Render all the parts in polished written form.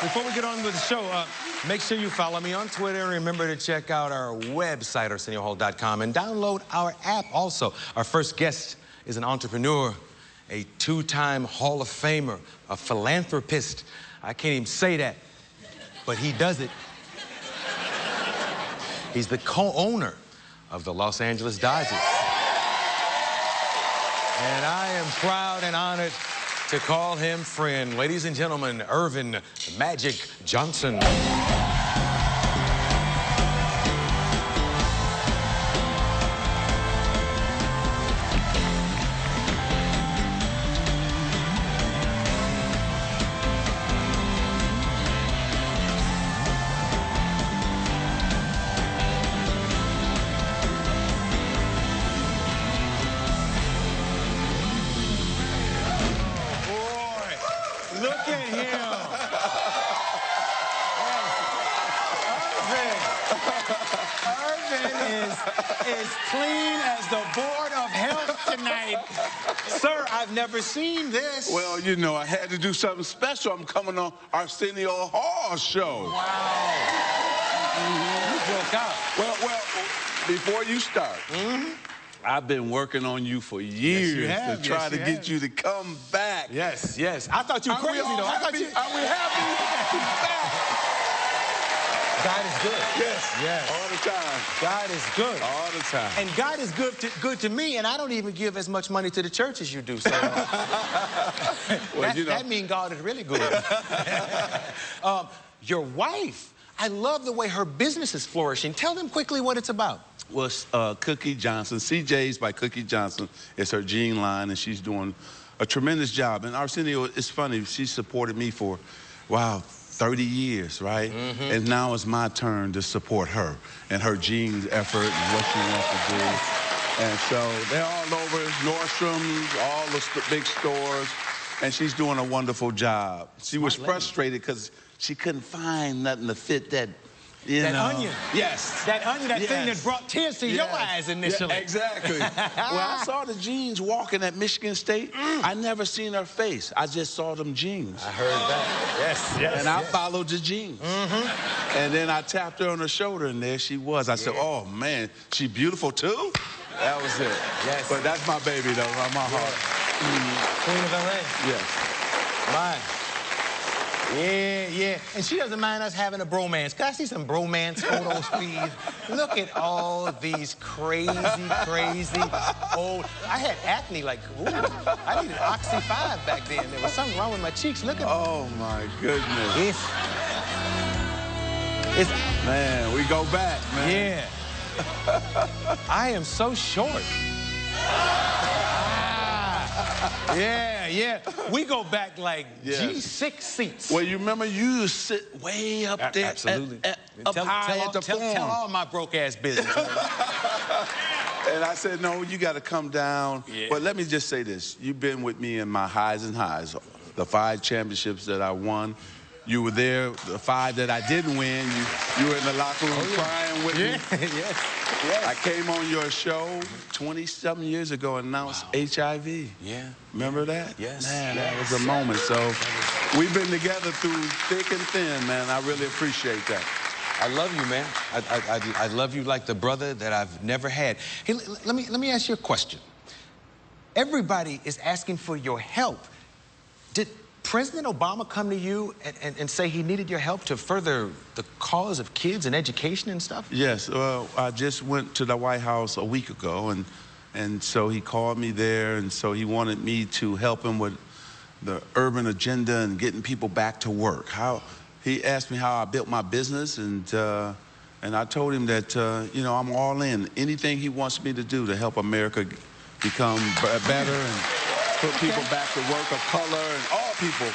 Before we get on with the show, make sure you follow me on Twitter. And remember to check out our website, arseniohall.com, and download our app also. Our first guest is an entrepreneur, a two-time Hall of Famer, a philanthropist. I can't even say that, but he does it. He's the co-owner of the Los Angeles Dodgers. And I am proud and honored to call him friend. Ladies and gentlemen, Irvin Magic Johnson. Look at him. Irvin is clean as the Board of Health tonight. Sir, I've never seen this. Well, you know, I had to do something special. I'm coming on Arsenio Hall show. Wow. You broke out. Well, before you start, I've been working on you for years to try to get you to come back. Yes, yes. I thought you were crazy, though. Are we happy you're back? God is good. Yes. Yes. All the time. God is good. All the time. And God is good to me, and I don't even give as much money to the church as you do. So well, that means God is really good. Your wife, I love the way her business is flourishing. Tell them quickly what it's about. Well, Cookie Johnson, CJ's by Cookie Johnson. It's her jean line, and she's doing a tremendous job. And Arsenio, it's funny, she supported me for, wow, 30 years, right? And now it's my turn to support her and her jeans effort and what she wants to do. And so they're all over Nordstrom's, all the big stores, and she's doing a wonderful job. She was frustrated because she couldn't find nothing to fit that, you know. Onion. Yes. That onion, that thing that brought tears to your eyes initially. Yeah, exactly. Well, I saw the jeans walking at Michigan State. I never seen her face. I just saw them jeans. I heard that. Yes, yes. And I followed the jeans. And then I tapped her on the shoulder, and there she was. I said, oh, man, she beautiful, too? That was it. Yes. But that's my baby, though, on my heart. Queen of LA. Yes. Mine. Yeah, yeah. And she doesn't mind us having a bromance. Can I see some bromance photos, please? Look at all these crazy old... I had acne like, ooh, I needed Oxy 5 back then. There was something wrong with my cheeks. Look at Oh, my goodness. It's... Man, we go back, man. Yeah. I am so short. Yeah, yeah. We go back like G6 seats. Well, you remember you used to sit way up there. Absolutely. Up high at the tell all my broke-ass business. And I said, no, you got to come down. Yeah. But let me just say this. You've been with me in my highs and highs. The 5 championships that I won. You were there, the 5 that I didn't win. You were in the locker room crying with me. Yes. I came on your show 20-something years ago and announced HIV. Yeah. Remember that? Yes. Man, that was a moment. So we've been together through thick and thin, man. I really appreciate that. I love you, man. I love you like the brother that I've never had. Hey, let me ask you a question. Everybody is asking for your help. Did President Obama come to you and say he needed your help to further the cause of kids and education and stuff? Yes. Well, I just went to the White House a week ago, and so he called me there, and so he wanted me to help him with the urban agenda and getting people back to work. He asked me how I built my business, and I told him that, you know, I'm all in. Anything he wants me to do to help America become better and put people back to work of color and all people.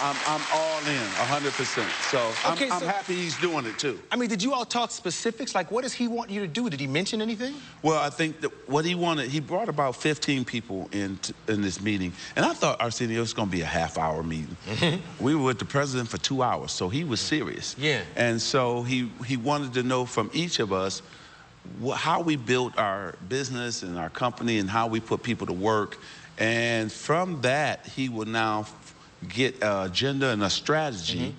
I'm all in, 100%. So I'm happy he's doing it, too. I mean, did you all talk specifics? Like, what does he want you to do? Did he mention anything? Well, I think that what he wanted, he brought about 15 people in this meeting. And I thought, Arsenio, it was going to be a half-hour meeting. We were with the president for 2 hours, so he was serious. Yeah. And so he wanted to know from each of us how we built our business and our company and how we put people to work. And from that, he will now get an agenda and a strategy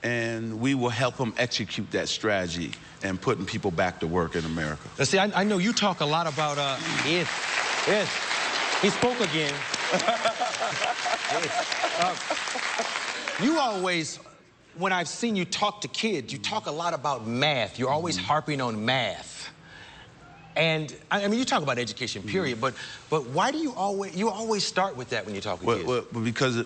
and we will help them execute that strategy and putting people back to work in America. Now, see, I know you talk a lot about, yes, he spoke again. You always, when I've seen you talk to kids, you talk a lot about math. You're always harping on math. And, I mean, you talk about education, period, but why do you always start with that when you talk to kids? Well, because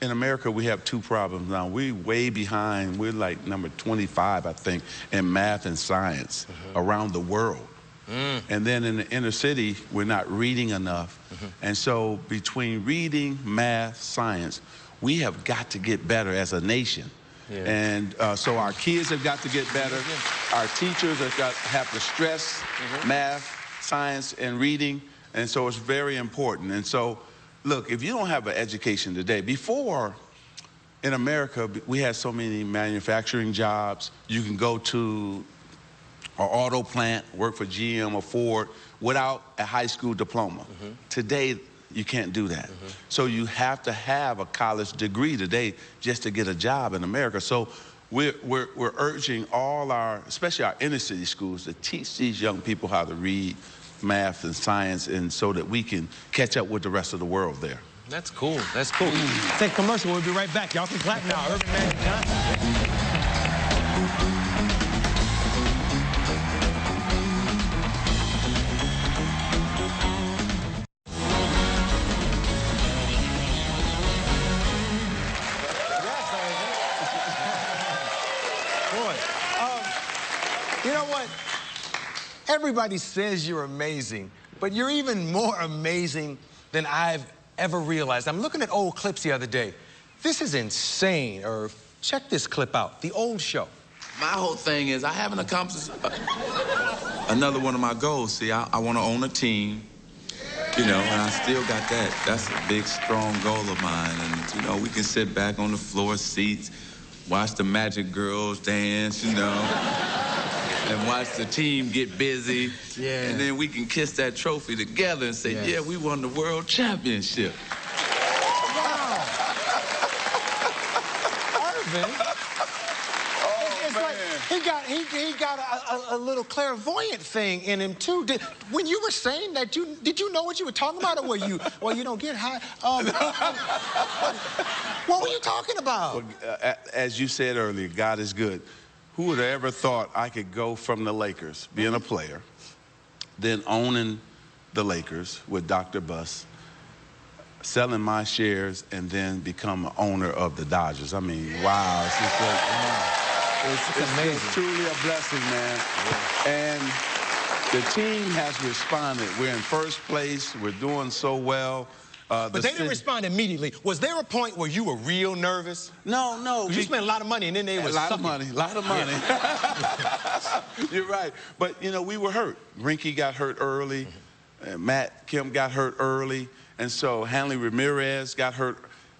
in America, we have two problems now. We're way behind. We're like number 25, I think, in math and science around the world. And then in the inner city, we're not reading enough. And so between reading, math, science, we have got to get better as a nation. And so our kids have got to get better. Our teachers have to stress math, science, and reading. And so it's very important. And so, look, if you don't have an education today, before in America, we had so many manufacturing jobs. You can go to an auto plant, work for GM or Ford without a high school diploma. Today, you can't do that. So you have to have a college degree today just to get a job in America. So we're urging all our, especially our inner city schools, to teach these young people how to read, math, and science, and so that we can catch up with the rest of the world there. That's cool. That's cool. Take a commercial. We'll be right back. Y'all can clap now. Urban Magic Johnson. You know what? Everybody says you're amazing, but you're even more amazing than I've ever realized. I'm looking at old clips the other day. This is insane. Or check this clip out, the old show. My whole thing is I haven't accomplished another one of my goals. See, I want to own a team, you know, and I still got that. That's a big, strong goal of mine. And, you know, we can sit back on the floor seats, watch the Magic girls dance, you know, and watch the team get busy. And then we can kiss that trophy together and say, yeah, we won the world championship. Wow. Irvin. It's like he got a little clairvoyant thing in him too. When you were saying that, did you know what you were talking about, or were you? Well, you don't get high. What were you talking about? Well, as you said earlier, God is good. Who would have ever thought I could go from the Lakers, being a player, then owning the Lakers with Dr. Buss, selling my shares, and then become an owner of the Dodgers? I mean, wow. It's just like, wow. It's amazing. It's truly a blessing, man. And the team has responded. We're in first place. We're doing so well. But they didn't respond immediately. Was there a point where you were real nervous? No. Because you spent a lot of money, and then they were sucking. A lot of money. You're right. But, you know, we were hurt. Rinky got hurt early. Matt Kim got hurt early. And so Hanley Ramirez got hurt.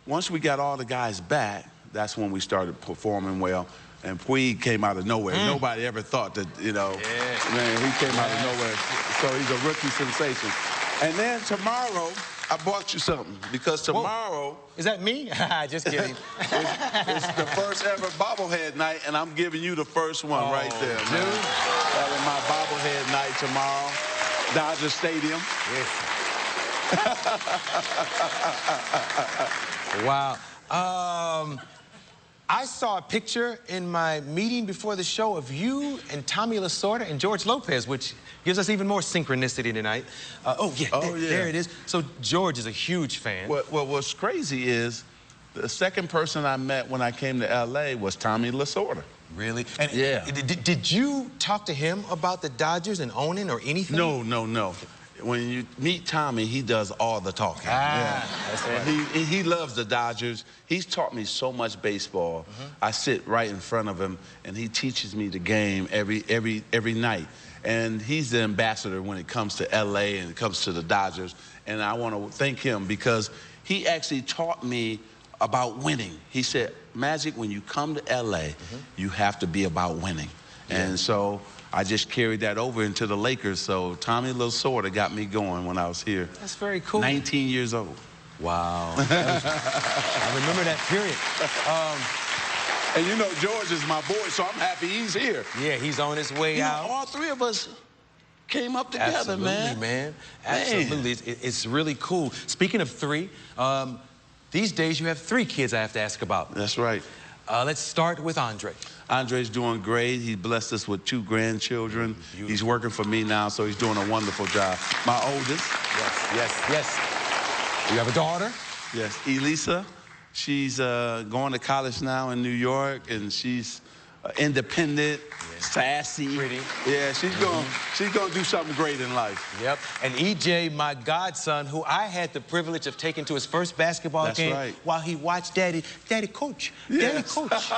Once we got all the guys back, that's when we started performing well. And Puig came out of nowhere. Nobody ever thought that, you know, man, he came out of nowhere. So he's a rookie sensation. And then tomorrow, I bought you something, because tomorrow... Whoa. Is that me? Just kidding. it's the first ever bobblehead night, and I'm giving you the first one right there, man. That is my bobblehead night tomorrow. Dodger Stadium. Wow. I saw a picture in my meeting before the show of you and Tommy Lasorda and George Lopez, which gives us even more synchronicity tonight. There it is. So George is a huge fan. Well, what's crazy is the second person I met when I came to L.A. was Tommy Lasorda. Really? And did you talk to him about the Dodgers and owning or anything? No. When you meet Tommy, he does all the talking. That's right. He loves the Dodgers. He's taught me so much baseball. I sit right in front of him, and he teaches me the game every night. And he's the ambassador when it comes to L.A. and it comes to the Dodgers. And I want to thank him because he actually taught me about winning. He said, Magic, when you come to L.A., you have to be about winning. And so I just carried that over into the Lakers. So Tommy Lasorda got me going when I was here. That's very cool. 19 years old. Wow. I remember that period. And you know, George is my boy, so I'm happy he's here. Yeah, he's on his way out. All three of us came up together, Absolutely, man. Absolutely. It's really cool. Speaking of three, these days you have 3 kids I have to ask about. That's right. Let's start with Andre. Andre's doing great. He blessed us with 2 grandchildren. Beautiful. He's working for me now, so he's doing a wonderful job. My oldest. Yes. You have a daughter? Yes, Elisa. She's going to college now in New York, and she's independent, sassy. Pretty. Yeah, she's gonna do something great in life. Yep. And EJ, my godson, who I had the privilege of taking to his first basketball game while he watched Daddy coach. Yes. Daddy coach.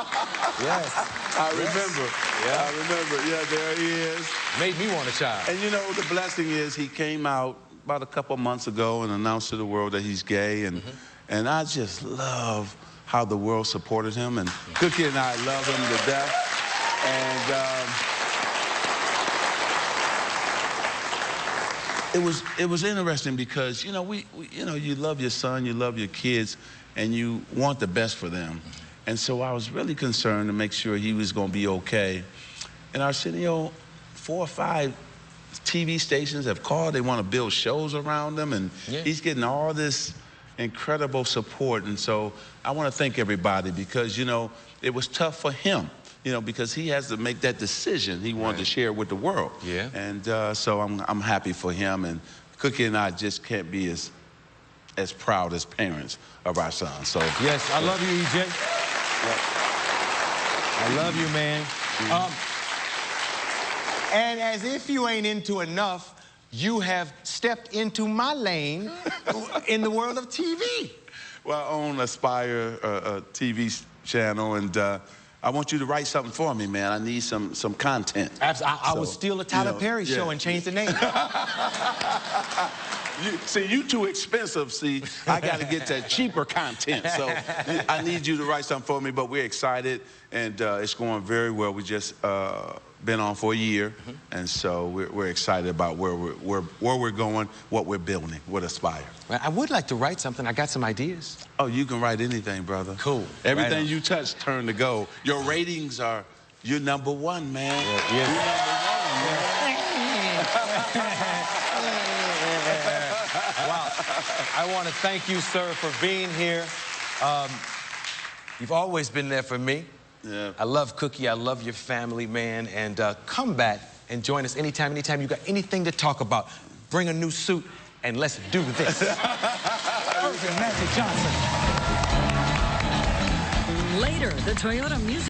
Yes. I remember. Yeah. I remember. Yeah, there he is. Made me want a child. And you know, the blessing is he came out about a couple months ago and announced to the world that he's gay, and I just love how the world supported him, and Cookie and I love him to death. And it was interesting because, you know, you love your son, you love your kids, and you want the best for them. And so I was really concerned to make sure he was going to be okay. And Arsenio, 4 or 5 TV stations have called. They want to build shows around him, and he's getting all this incredible support. And so I want to thank everybody because, you know, it was tough for him, you know, because he has to make that decision. He wanted to share it with the world. Yeah. And so I'm happy for him, and Cookie and I just can't be as proud as parents of our son. So yes, I love you, EJ. I love you, man. And as if you ain't into enough, you have stepped into my lane in the world of TV. Well, I own Aspire, a TV channel, and I want you to write something for me, man. I need some content. I will steal a Tyler Perry show and change the name. You too expensive. See, I got to get that cheaper content. So I need you to write something for me, but we're excited, and it's going very well. We just been on for a year, and so we're excited about where we're going, what we're building, what Aspire. Well, I would like to write something. I got some ideas. Oh, you can write anything, brother. Cool. Everything you touch turn to gold. Your ratings are, you're #1, man. You're #1, man. Wow. I want to thank you, sir, for being here. You've always been there for me. Yeah. I love Cookie. I love your family, man. And come back and join us anytime you got anything to talk about. Bring a new suit and let's do this. Magic Johnson. Later, the Toyota Music